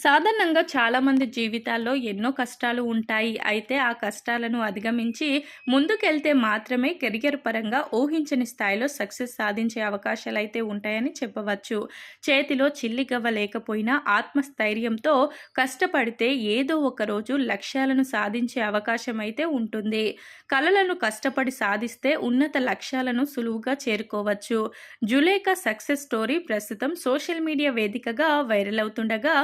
సాధారణంగా చాలామంది జీవితాల్లో ఎన్నో కష్టాలు ఉంటాయి. అయితే ఆ కష్టాలను అధిగమించి ముందుకెళ్తే మాత్రమే కెరియర్ పరంగా ఊహించని స్థాయిలో సక్సెస్ సాధించే అవకాశాలైతే ఉంటాయని చెప్పవచ్చు. చేతిలో చిల్లిగవ్వ లేకపోయినా ఆత్మస్థైర్యంతో కష్టపడితే ఏదో ఒక రోజు లక్ష్యాలను సాధించే అవకాశం అయితే ఉంటుంది. కలలను కష్టపడి సాధిస్తే ఉన్నత లక్ష్యాలను సులువుగా చేరుకోవచ్చు. జులేఖా సక్సెస్ స్టోరీ ప్రస్తుతం సోషల్ మీడియా వేదికగా వైరల్ అవుతుండగా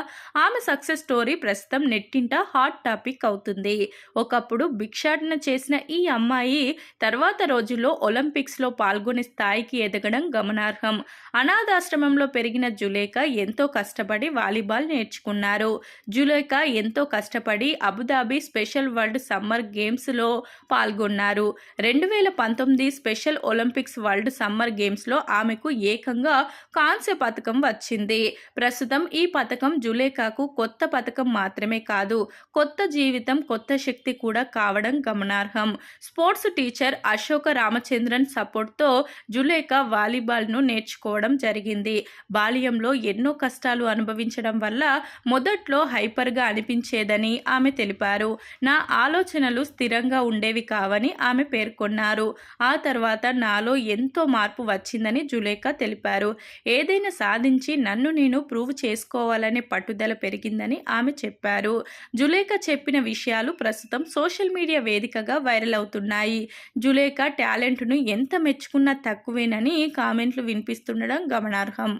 ఆమె సక్సెస్ స్టోరీ ప్రస్తుతం నెట్టింట హాట్ టాపిక్ అవుతుంది. ఒకప్పుడు భిక్షాటన చేసిన ఈ అమ్మాయి తర్వాత రోజుల్లో ఒలింపిక్స్లో పాల్గొనే స్థాయికి ఎదగడం గమనార్హం. అనాథాశ్రమంలో పెరిగిన జులేఖ ఎంతో కష్టపడి వాలీబాల్ నేర్చుకున్నారు. జులేఖ ఎంతో కష్టపడి అబుదాబి స్పెషల్ వరల్డ్ సమ్మర్ గేమ్స్లో పాల్గొన్నారు. 2019 స్పెషల్ ఒలింపిక్స్ వరల్డ్ సమ్మర్ గేమ్స్లో ఆమెకు ఏకంగా కాంస్య పతకం వచ్చింది. ప్రస్తుతం ఈ పతకం జులేఖకు కొత్త పతకం మాత్రమే కాదు, కొత్త జీవితం, కొత్త శక్తి కూడా కావడం గమనార్హం. స్పోర్ట్స్ టీచర్ అశోక రామచంద్రన్ సపోర్ట్తో జులేఖ వాలీబాల్ను నేర్చుకోవడం జరిగింది. బాల్యంలో ఎన్నో కష్టాలు అనుభవించడం వల్ల మొదట్లో హైపర్గా అనిపించేదని ఆమె తెలిపారు. నా ఆలోచనలు స్థిరంగా ఉండేవి కావని ఆమె పేర్కొన్నారు. ఆ తర్వాత నాలో ఎంతో మార్పు వచ్చిందని జులేఖ తెలిపారు. ఏదైనా సాధించి నన్ను నేను ప్రూవ్ చేసుకోవాలనే పట్టుదల పెరిగిందని ఆమె చెప్పారు. జులేఖ చెప్పిన విషయాలు ప్రస్తుతం సోషల్ మీడియా వేదికగా వైరల్ అవుతున్నాయి. జులేఖ టాలెంట్ను ఎంత మెచ్చుకున్నా తక్కువేనని కామెంట్లు వినిపిస్తుండడం గమనార్హం.